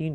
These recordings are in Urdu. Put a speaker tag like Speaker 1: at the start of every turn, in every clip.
Speaker 1: 3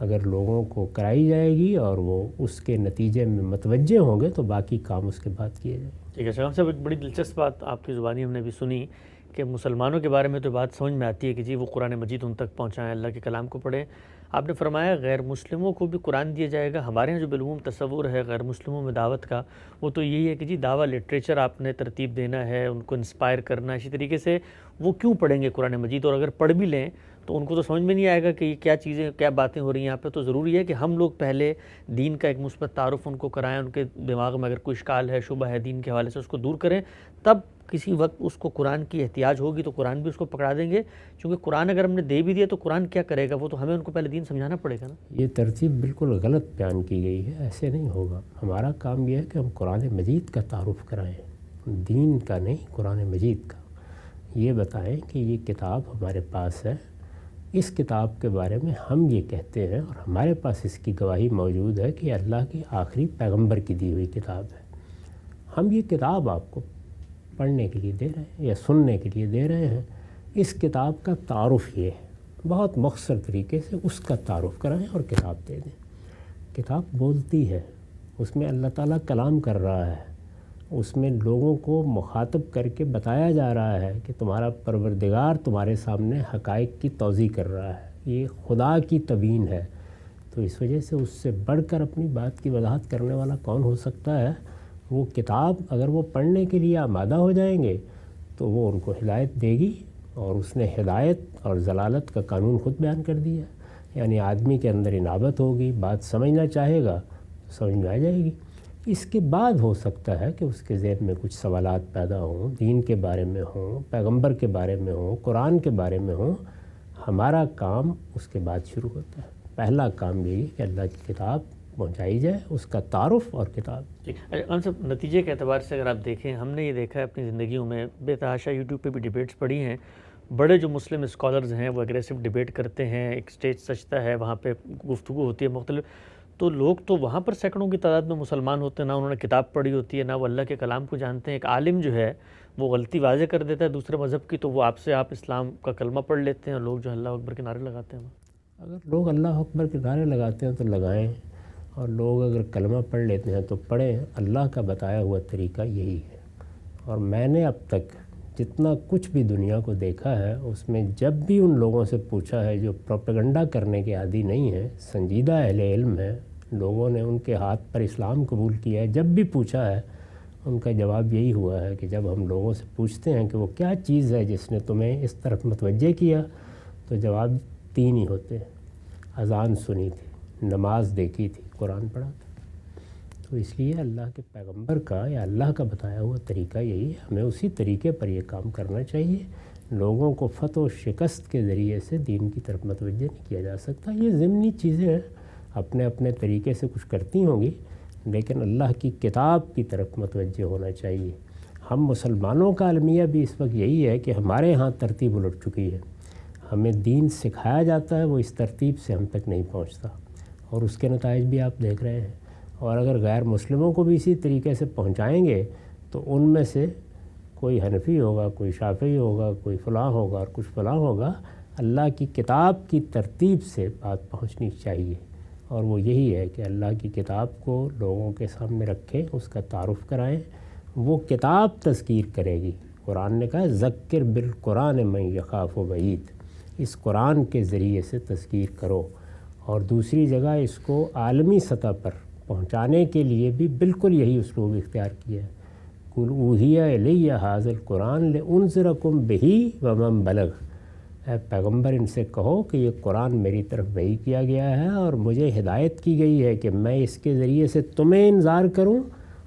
Speaker 2: اگر لوگوں کو کرائی جائے گی اور وہ اس کے نتیجے میں متوجہ ہوں گے تو باقی کام اس کے بعد کیے جائیں گے۔
Speaker 1: ٹھیک ہے صاحب ایک بڑی دلچسپ بات آپ کی زبانی ہم نے بھی سنی کہ مسلمانوں کے بارے میں تو بات سمجھ میں آتی ہے کہ جی وہ قرآن مجید ان تک پہنچائیں، اللہ کے کلام کو پڑھیں۔ آپ نے فرمایا غیر مسلموں کو بھی قرآن دیا جائے گا۔ ہمارے یہاں جو بالعموم تصور ہے غیر مسلموں میں دعوت کا، وہ تو یہی ہے کہ جی دعویٰ لٹریچر آپ نے ترتیب دینا ہے، ان کو انسپائر کرنا ہے۔ اسی طریقے سے وہ کیوں پڑھیں گے قرآن مجید، اور اگر پڑھ بھی لیں تو ان کو تو سمجھ میں نہیں آئے گا کہ یہ کیا چیزیں کیا باتیں ہو رہی ہیں یہاں پہ۔ تو ضروری ہے کہ ہم لوگ پہلے دین کا ایک مثبت تعارف ان کو کرائیں، ان کے دماغ میں اگر کوئی اشکال ہے، شبہ ہے دین کے حوالے سے، اس کو دور کریں، تب کسی وقت اس کو قرآن کی احتیاج ہوگی تو قرآن بھی اس کو پکڑا دیں گے۔ کیونکہ قرآن اگر ہم نے دے بھی دیا تو قرآن کیا کرے گا، وہ تو ہمیں ان کو پہلے دین سمجھانا پڑے گا نا۔
Speaker 2: یہ ترتیب بالکل غلط بیان کی گئی ہے، ایسے نہیں ہوگا۔ ہمارا کام یہ ہے کہ ہم قرآن مجید کا تعارف کرائیں، دین کا نہیں، قرآن مجید کا۔ یہ بتائیں کہ یہ کتاب ہمارے پاس ہے، اس کتاب کے بارے میں ہم یہ کہتے ہیں اور ہمارے پاس اس کی گواہی موجود ہے کہ اللہ کے آخری پیغمبر کی دی ہوئی کتاب ہے۔ ہم یہ کتاب آپ کو پڑھنے کے لیے دے رہے ہیں یا سننے کے لیے دے رہے ہیں۔ اس کتاب کا تعارف یہ ہے، بہت مختصر طریقے سے اس کا تعارف کرائیں اور کتاب دے دیں۔ کتاب بولتی ہے، اس میں اللہ تعالیٰ کلام کر رہا ہے، اس میں لوگوں کو مخاطب کر کے بتایا جا رہا ہے کہ تمہارا پروردگار تمہارے سامنے حقائق کی توضیح کر رہا ہے، یہ خدا کی تبیین ہے۔ تو اس وجہ سے اس سے بڑھ کر اپنی بات کی وضاحت کرنے والا کون ہو سکتا ہے؟ وہ کتاب اگر وہ پڑھنے کے لیے آمادہ ہو جائیں گے تو وہ ان کو ہدایت دے گی، اور اس نے ہدایت اور ضلالت کا قانون خود بیان کر دیا، یعنی آدمی کے اندر انابت ہوگی، بات سمجھنا چاہے گا تو سمجھ میں آ جائے گی۔ اس کے بعد ہو سکتا ہے کہ اس کے ذہن میں کچھ سوالات پیدا ہوں، دین کے بارے میں ہوں، پیغمبر کے بارے میں ہوں، قرآن کے بارے میں ہوں۔ ہمارا کام اس کے بعد شروع ہوتا ہے۔ پہلا کام یہی کہ اللہ کی کتاب پہنچائی جائے، اس کا تعارف اور کتاب۔
Speaker 1: ہم سب نتیجے کے اعتبار سے اگر آپ دیکھیں، ہم نے یہ دیکھا ہے اپنی زندگیوں میں، بے تحاشا یوٹیوب پہ بھی ڈیبیٹس پڑھی ہیں، بڑے جو مسلم اسکالرز ہیں وہ اگریسو ڈیبیٹ کرتے ہیں، ایک سٹیج سجتا ہے، وہاں پہ گفتگو ہوتی ہے مختلف، تو لوگ تو وہاں پر سینکڑوں کی تعداد میں مسلمان ہوتے ہیں، نہ انہوں نے کتاب پڑھی ہوتی ہے، نہ وہ اللہ کے کلام کو جانتے ہیں۔ ایک عالم جو ہے وہ غلطی واضح کر دیتا ہے دوسرے مذہب کی، تو وہ آپ اسلام کا کلمہ پڑھ لیتے ہیں، اور لوگ جو اللہ اکبر کے نعرے لگاتے ہیں۔
Speaker 2: اگر لوگ اللہ اکبر کے نعرے لگاتے ہیں تو لگائیں، اور لوگ اگر کلمہ پڑھ لیتے ہیں تو پڑھیں۔ اللہ کا بتایا ہوا طریقہ یہی ہے، اور میں نے اب تک جتنا کچھ بھی دنیا کو دیکھا ہے اس میں جب بھی ان لوگوں سے پوچھا ہے جو پروپیگنڈا کرنے کے عادی نہیں ہیں، سنجیدہ اہل علم ہیں، لوگوں نے ان کے ہاتھ پر اسلام قبول کیا ہے، جب بھی پوچھا ہے ان کا جواب یہی ہوا ہے کہ جب ہم لوگوں سے پوچھتے ہیں کہ وہ کیا چیز ہے جس نے تمہیں اس طرف متوجہ کیا، تو جواب تین ہی ہوتے ہیں: اذان سنی تھی، نماز دیکھی تھی، قرآن پڑھا تھا۔ تو اس لیے اللہ کے پیغمبر کا یا اللہ کا بتایا ہوا طریقہ یہی ہے، ہمیں اسی طریقے پر یہ کام کرنا چاہیے۔ لوگوں کو فتح و شکست کے ذریعے سے دین کی طرف متوجہ نہیں کیا جا سکتا۔ یہ ضمنی چیزیں ہیں، اپنے اپنے طریقے سے کچھ کرتی ہوں گی، لیکن اللہ کی کتاب کی طرف متوجہ ہونا چاہیے۔ ہم مسلمانوں کا المیہ بھی اس وقت یہی ہے کہ ہمارے ہاں ترتیب الٹ چکی ہے، ہمیں دین سکھایا جاتا ہے، وہ اس ترتیب سے ہم تک نہیں پہنچتا، اور اس کے نتائج بھی آپ دیکھ رہے ہیں۔ اور اگر غیر مسلموں کو بھی اسی طریقے سے پہنچائیں گے تو ان میں سے کوئی حنفی ہوگا، کوئی شافعی ہوگا، کوئی فلاں ہوگا اور کچھ فلاں ہوگا۔ اللہ کی کتاب کی ترتیب سے بات پہنچنی چاہیے، اور وہ یہی ہے کہ اللہ کی کتاب کو لوگوں کے سامنے رکھیں، اس کا تعارف کرائیں۔ وہ کتاب تذکیر کرے گی۔ قرآن نے کہا ذکر بالقرآن من یخاف وعید، اس قرآن کے ذریعے سے تذکیر کرو۔ اور دوسری جگہ اس کو عالمی سطح پر پہنچانے کے لیے بھی بالکل یہی اسلوب اختیار کیا ہے۔ قل اوحی الی ھذا القرآن لانذرکم بہ ومن بلغ، اے پیغمبر ان سے کہو کہ یہ قرآن میری طرف وحی کیا گیا ہے اور مجھے ہدایت کی گئی ہے کہ میں اس کے ذریعے سے تمہیں انذار کروں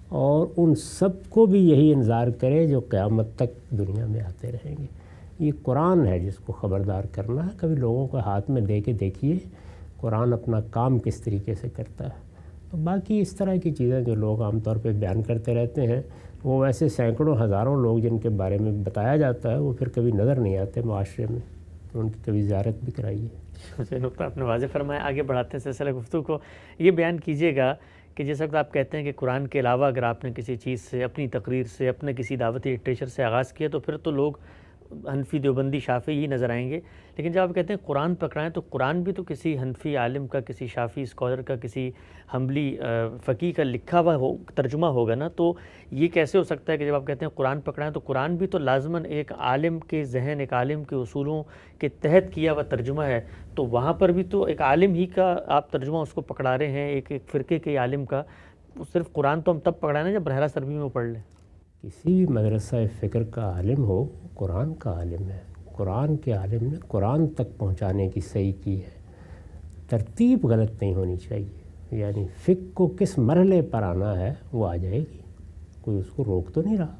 Speaker 2: اور ان سب کو بھی یہی انذار کرے جو قیامت تک دنیا میں آتے رہیں گے۔ یہ قرآن ہے جس کو خبردار کرنا ہے۔ کبھی لوگوں کو ہاتھ میں دے کے دیکھیے قرآن اپنا کام کس طریقے سے کرتا ہے۔ تو باقی اس طرح کی چیزیں جو لوگ عام طور پہ بیان کرتے رہتے ہیں، وہ ویسے سینکڑوں ہزاروں لوگ جن کے بارے میں بتایا جاتا ہے وہ پھر کبھی نظر نہیں آتے معاشرے میں، ان کی کبھی زیارت بھی کرائیے۔
Speaker 1: یہ نقطہ آپ نے واضح فرمایا۔ آگے بڑھاتے ہیں سلسلہ گفتگو کو، یہ بیان کیجیے گا کہ جس وقت آپ کہتے ہیں کہ قرآن کے علاوہ اگر آپ نے کسی چیز سے، اپنی تقریر سے، اپنے کسی دعوتی لٹریچر سے آغاز کیا تو پھر تو لوگ حنفی، دیوبندی، شافعی ہی نظر آئیں گے، لیکن جب آپ کہتے ہیں قرآن پکڑائیں تو قرآن بھی تو کسی حنفی عالم کا، کسی شافعی اسکالر کا، کسی حنبلی فقیہ کا لکھا ہوا ترجمہ ہوگا نا. تو یہ کیسے ہو سکتا ہے کہ جب آپ کہتے ہیں قرآن پکڑائیں تو قرآن بھی تو لازماً ایک عالم کے ذہن، ایک عالم کے اصولوں کے تحت کیا ہوا ترجمہ ہے، تو وہاں پر بھی تو ایک عالم ہی کا آپ ترجمہ اس کو پکڑا رہے ہیں، ایک فرقے کے عالم کا. صرف قرآن تو ہم تب پکڑائیں جب براہ راست عربی میں پڑھ لیں.
Speaker 2: کسی بھی مدرسہ فکر کا عالم ہو، قرآن کا عالم ہے. قرآن کے عالم نے قرآن تک پہنچانے کی صحیح کی ہے. ترتیب غلط نہیں ہونی چاہیے، یعنی فقہ کو کس مرحلے پر آنا ہے وہ آ جائے گی، کوئی اس کو روک تو نہیں رہا.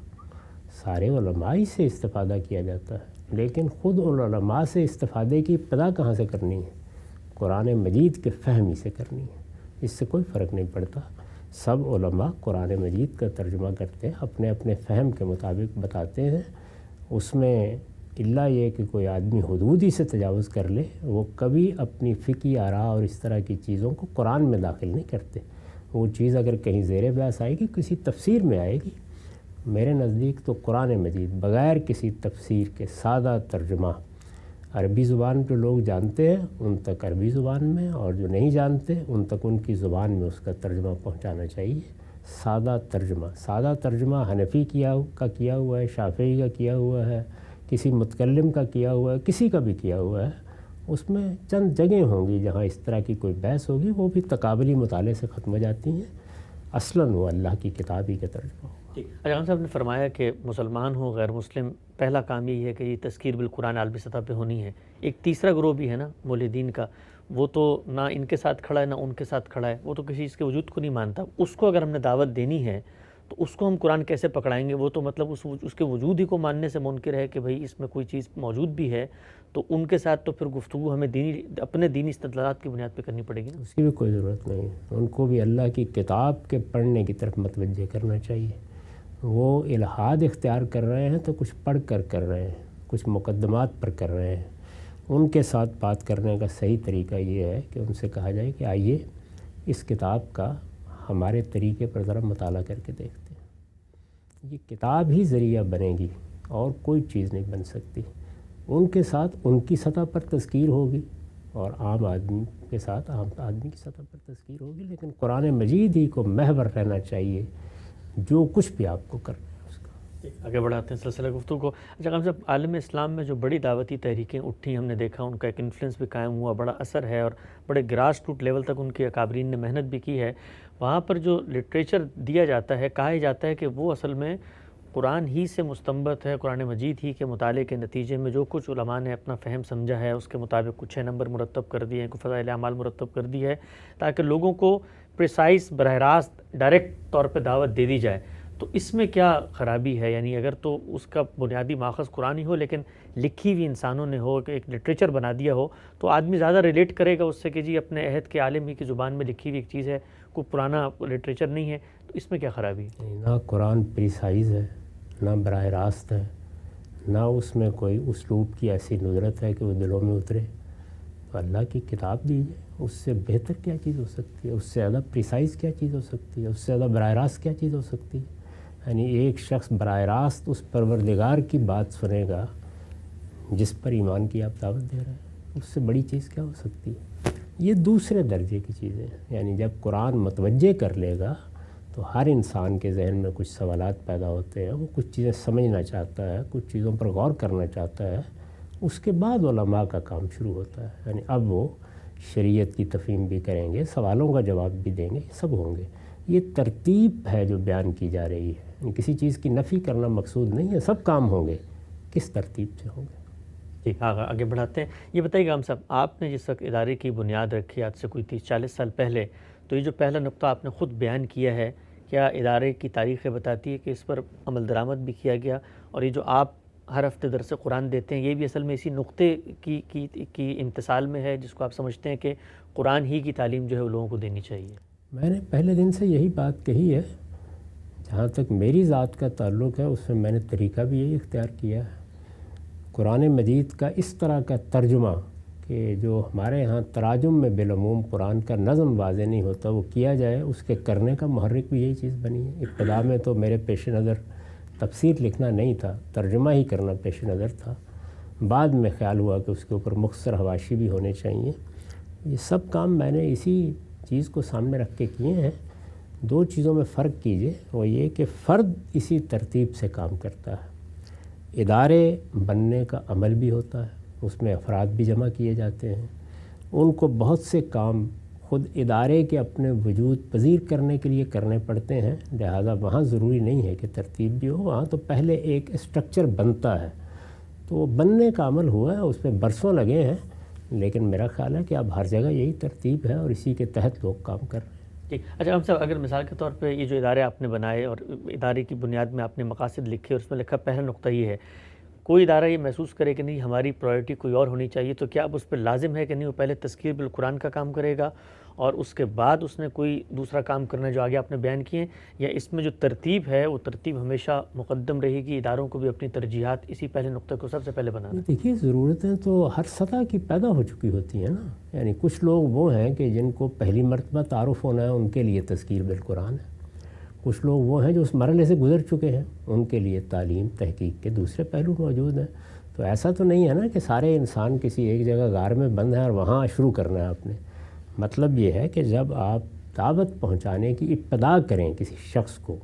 Speaker 2: سارے علماء ہی سے استفادہ کیا جاتا ہے، لیکن خود علماء سے استفادے کی ابتدا کہاں سے کرنی ہے؟ قرآن مجید کے فہم ہی سے کرنی ہے. اس سے کوئی فرق نہیں پڑتا. سب علماء قرآن مجید کا ترجمہ کرتے ہیں، اپنے اپنے فہم کے مطابق بتاتے ہیں. اس میں الا یہ کہ کوئی آدمی حدود ہی سے تجاوز کر لے، وہ کبھی اپنی فقہی آراء اور اس طرح کی چیزوں کو قرآن میں داخل نہیں کرتے. وہ چیز اگر کہیں زیر بحث آئے گی، کسی تفسیر میں آئے گی. میرے نزدیک تو قرآن مجید بغیر کسی تفسیر کے سادہ ترجمہ، عربی زبان جو لوگ جانتے ہیں ان تک عربی زبان میں، اور جو نہیں جانتے ان تک ان کی زبان میں اس کا ترجمہ پہنچانا چاہیے. سادہ ترجمہ حنفی کا کیا ہوا ہے، شافعی کا کیا ہوا ہے، کسی متکلم کا کیا ہوا ہے، کسی کا بھی کیا ہوا ہے. اس میں چند جگہیں ہوں گی جہاں اس طرح کی کوئی بحث ہوگی، وہ بھی تقابلی مطالعے سے ختم ہو جاتی ہیں. اصلاً وہ اللہ کی کتاب ہی کا ترجمہ ہو.
Speaker 1: اجان صاحب نے فرمایا کہ مسلمان ہو غیر مسلم، پہلا کام یہ ہے کہ یہ تذکیر بالقرآن عالمی سطح پہ ہونی ہے. ایک تیسرا گروہ بھی ہے نا مولدین کا، وہ تو نہ ان کے ساتھ کھڑا ہے نہ ان کے ساتھ کھڑا ہے، وہ تو کسی چیز کے وجود کو نہیں مانتا. اس کو اگر ہم نے دعوت دینی ہے تو اس کو ہم قرآن کیسے پکڑائیں گے؟ وہ تو مطلب اس کے وجود ہی کو ماننے سے منکر ہے کہ بھئی اس میں کوئی چیز موجود بھی ہے. تو ان کے ساتھ تو پھر گفتگو ہمیں اپنے دینی استدلالات کی بنیاد پہ کرنی پڑے گی نا.
Speaker 2: اس کی بھی کوئی ضرورت نہیں. ان کو بھی اللہ کی کتاب کے پڑھنے کی طرف متوجہ کرنا چاہیے. وہ الہاد اختیار کر رہے ہیں تو کچھ پڑھ کر رہے ہیں، کچھ مقدمات پر کر رہے ہیں. ان کے ساتھ بات کرنے کا صحیح طریقہ یہ ہے کہ ان سے کہا جائے کہ آئیے اس کتاب کا ہمارے طریقے پر ذرا مطالعہ کر کے دیکھتے ہیں. یہ کتاب ہی ذریعہ بنے گی اور کوئی چیز نہیں بن سکتی. ان کے ساتھ ان کی سطح پر تذکیر ہوگی اور عام آدمی کے ساتھ عام آدمی کی سطح پر تذکیر ہوگی، لیکن قرآن مجید ہی کو محور رہنا چاہیے جو کچھ بھی آپ کو کرنا ہے اس کا.
Speaker 1: آگے بڑھاتے ہیں سلسلہ گفتگو کو. اچھا ہم صاحب، عالم اسلام میں جو بڑی دعوتی تحریکیں اٹھی ہم نے دیکھا ان کا ایک انفلوئنس بھی قائم ہوا، بڑا اثر ہے، اور بڑے گراس روٹ لیول تک ان کے اکابرین نے محنت بھی کی ہے. وہاں پر جو لٹریچر دیا جاتا ہے، کہا جاتا ہے کہ وہ اصل میں قرآن ہی سے مستنبط ہے، قرآن مجید ہی کے مطالعے کے نتیجے میں جو کچھ علماء نے اپنا فہم سمجھا ہے اس کے مطابق کچھ 6 نمبر مرتب کر دیے ہیں، کچھ فضائل اعمال مرتب کر دی ہے، تاکہ لوگوں کو پریسائز براہ راست ڈائریکٹ طور پہ دعوت دے دی جائے. تو اس میں کیا خرابی ہے؟ یعنی اگر تو اس کا بنیادی ماخذ قرآن ہی ہو، لیکن لکھی ہوئی انسانوں نے ہو، کہ ایک لٹریچر بنا دیا ہو، تو آدمی زیادہ ریلیٹ کرے گا اس سے کہ جی اپنے عہد کے عالم ہی کی زبان میں لکھی ہوئی ایک چیز ہے، کوئی پرانا لٹریچر نہیں ہے. تو اس میں کیا خرابی ہے؟
Speaker 2: نہ قرآن پریسائز ہے، نہ براہ راست ہے، نہ اس میں کوئی اسلوب کی ایسی ندرت ہے کہ وہ دلوں میں اترے. تو اللہ کی کتاب دیجیے، اس سے بہتر کیا چیز ہو سکتی ہے؟ اس سے زیادہ پریسائز کیا چیز ہو سکتی ہے؟ اس سے زیادہ براہ راست کیا چیز ہو سکتی ہے؟ یعنی ایک شخص براہ راست اس پروردگار کی بات سنے گا جس پر ایمان کی آپ دعوت دے رہے ہیں، اس سے بڑی چیز کیا ہو سکتی ہے؟ یہ دوسرے درجے کی چیزیں ہیں. یعنی جب قرآن متوجہ کر لے گا تو ہر انسان کے ذہن میں کچھ سوالات پیدا ہوتے ہیں، وہ کچھ چیزیں سمجھنا چاہتا ہے، کچھ چیزوں پر غور کرنا چاہتا ہے. اس کے بعد علماء کا کام شروع ہوتا ہے. یعنی اب وہ شریعت کی تفہیم بھی کریں گے، سوالوں کا جواب بھی دیں گے، سب ہوں گے. یہ ترتیب ہے جو بیان کی جا رہی ہے. کسی چیز کی نفی کرنا مقصود نہیں ہے، سب کام ہوں گے، کس ترتیب سے ہوں گے.
Speaker 1: جی آگے بڑھاتے ہیں. یہ بتائیے گا ہم صاحب، آپ نے جس وقت ادارے کی بنیاد رکھی آج سے کوئی 30-40 سال پہلے، تو یہ جو پہلا نقطہ آپ نے خود بیان کیا ہے، کیا ادارے کی تاریخیں بتاتی ہے کہ اس پر عمل درآمد بھی کیا گیا؟ اور یہ جو آپ ہر ہفتے درس قرآن دیتے ہیں، یہ بھی اصل میں اسی نقطے کی امتثال میں ہے جس کو آپ سمجھتے ہیں کہ قرآن ہی کی تعلیم جو ہے وہ لوگوں کو دینی چاہیے؟
Speaker 2: میں نے پہلے دن سے یہی بات کہی ہے. جہاں تک میری ذات کا تعلق ہے اس میں میں نے طریقہ بھی یہی اختیار کیا ہے. قرآن مجید کا اس طرح کا ترجمہ کہ جو ہمارے ہاں تراجم میں بالعموم قرآن کا نظم واضح نہیں ہوتا، وہ کیا جائے، اس کے کرنے کا محرک بھی یہی چیز بنی ہے. ابتدا میں تو میرے پیش نظر تفسیر لکھنا نہیں تھا، ترجمہ ہی کرنا پیش نظر تھا۔ بعد میں خیال ہوا کہ اس کے اوپر مختصر حواشی بھی ہونے چاہیے۔ یہ سب کام میں نے اسی چیز کو سامنے رکھ کے کیے ہیں۔ دو چیزوں میں فرق کیجئے، وہ یہ کہ فرد اسی ترتیب سے کام کرتا ہے، ادارے بننے کا عمل بھی ہوتا ہے، اس میں افراد بھی جمع کیے جاتے ہیں، ان کو بہت سے کام خود ادارے کے اپنے وجود پذیر کرنے کے لیے کرنے پڑتے ہیں، لہذا وہاں ضروری نہیں ہے کہ ترتیب بھی ہو، وہاں تو پہلے ایک اسٹرکچر بنتا ہے، تو وہ بننے کا عمل ہوا ہے، اس پہ برسوں لگے ہیں، لیکن میرا خیال ہے کہ اب ہر جگہ یہی ترتیب ہے اور اسی کے تحت لوگ کام کر رہے ہیں۔
Speaker 1: ٹھیک، اچھا ہم صاحب، اگر مثال کے طور پہ یہ جو ادارے آپ نے بنائے اور ادارے کی بنیاد میں آپ نے مقاصد لکھے اور اس میں لکھا پہلا نقطہ یہ ہے، کوئی ادارہ یہ محسوس کرے کہ نہیں ہماری پرائیورٹی کوئی اور ہونی چاہیے، تو کیا اب اس پہ لازم ہے کہ نہیں وہ پہلے تذکیر بالقرآن کا کام کرے گا اور اس کے بعد اس نے کوئی دوسرا کام کرنا جو آگے آپ نے بیان کیے ہیں، یا اس میں جو ترتیب ہے وہ ترتیب ہمیشہ مقدم رہے گی، اداروں کو بھی اپنی ترجیحات اسی پہلے نقطے کو سب سے پہلے بنانا ہے؟
Speaker 2: دیکھیے، ضرورتیں تو ہر سطح کی پیدا ہو چکی ہوتی ہیں نا، یعنی کچھ لوگ وہ ہیں کہ جن کو پہلی مرتبہ تعارف ہونا ہے، ان کے لیے تذکیر بالقرآن ہے، کچھ لوگ وہ ہیں جو اس مرحلے سے گزر چکے ہیں، ان کے لیے تعلیم تحقیق کے دوسرے پہلو موجود ہیں۔ تو ایسا تو نہیں ہے نا کہ سارے انسان کسی ایک جگہ غار میں بند ہیں اور وہاں شروع کرنا ہے آپ نے۔ مطلب یہ ہے کہ جب آپ دعوت پہنچانے کی ابتدا کریں کسی شخص کو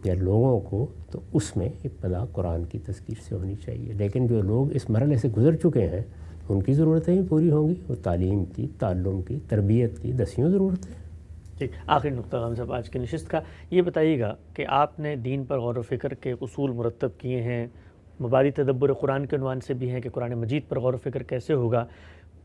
Speaker 2: یا لوگوں کو، تو اس میں ابتدا قرآن کی تذکیر سے ہونی چاہیے، لیکن جو لوگ اس مرحلے سے گزر چکے ہیں ان کی ضرورتیں ہی پوری ہوں گی، وہ تعلیم کی، تعلم کی، تربیت کی دسیوں ضرورتیں۔
Speaker 1: ٹھیک، آخری نقطہ غام صاحب آج کی نشست کا یہ بتائیے گا کہ آپ نے دین پر غور و فکر کے اصول مرتب کیے ہیں، مبادی تدبر قرآن کے عنوان سے بھی ہیں کہ قرآن مجید پر غور و فکر کیسے ہوگا۔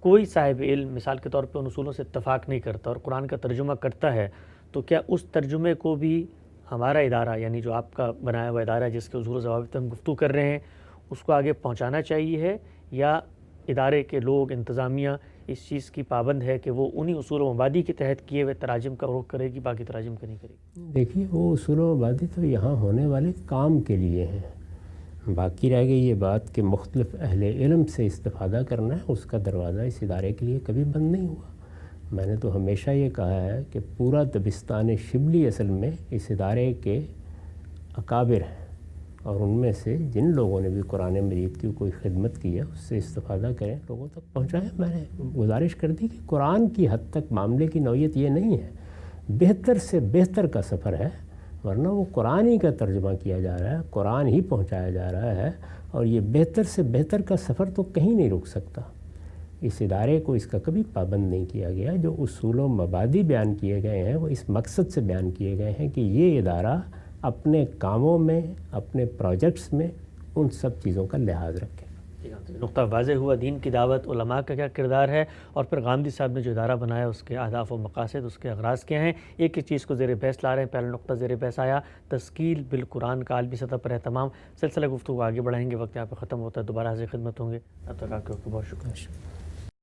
Speaker 1: کوئی صاحب علم مثال کے طور پہ ان اصولوں سے اتفاق نہیں کرتا اور قرآن کا ترجمہ کرتا ہے، تو کیا اس ترجمے کو بھی ہمارا ادارہ، یعنی جو آپ کا بنایا ہوا ادارہ ہے جس کے اصول و ضوابط ہم گفتگو کر رہے ہیں، اس کو آگے پہنچانا چاہیے ہے، یا ادارے کے لوگ، انتظامیہ اس چیز کی پابند ہے کہ وہ انہی اصول و مبادی کے تحت کیے ہوئے تراجم کا رخ کرے گی، باقی تراجم کا نہیں کرے گی؟
Speaker 2: دیکھیے، وہ اصول و مبادی تو یہاں ہونے والے کام کے لیے ہیں، باقی رہ گئی یہ بات کہ مختلف اہل علم سے استفادہ کرنا ہے، اس کا دروازہ اس ادارے کے لیے کبھی بند نہیں ہوا۔ میں نے تو ہمیشہ یہ کہا ہے کہ پورا دبستان شبلی اصل میں اس ادارے کے اکابر ہیں، اور ان میں سے جن لوگوں نے بھی قرآن مجید کی کوئی خدمت کی ہے اس سے استفادہ کریں، لوگوں تک پہنچائیں۔ میں نے گزارش کر دی کہ قرآن کی حد تک معاملے کی نوعیت یہ نہیں ہے، بہتر سے بہتر کا سفر ہے، ورنہ وہ قرآن ہی کا ترجمہ کیا جا رہا ہے، قرآن ہی پہنچایا جا رہا ہے، اور یہ بہتر سے بہتر کا سفر تو کہیں نہیں رک سکتا۔ اس ادارے کو اس کا کبھی پابند نہیں کیا گیا۔ جو اصول و مبادی بیان کیے گئے ہیں وہ اس مقصد سے بیان کیے گئے ہیں کہ یہ ادارہ اپنے کاموں میں، اپنے پروجیکٹس میں ان سب چیزوں کا لحاظ رکھے۔
Speaker 1: نقطہ واضح ہوا دین کی دعوت، علماء کا کیا کردار ہے، اور پھر غامدی صاحب نے جو ادارہ بنایا اس کے اہداف و مقاصد، اس کے اغراض کیا ہیں، ایک ایک چیز کو زیر بحث لا رہے ہیں۔ پہلا نقطہ زیر بحث آیا تذکیر بالقرآن کا عالمی سطح پر اہتمام۔ سلسلہ گفتگو آگے بڑھائیں گے، وقت یہاں پہ ختم ہوتا ہے، دوبارہ حاضر خدمت ہوں گے، اب تک آپ کے وقت بہت شکریہ۔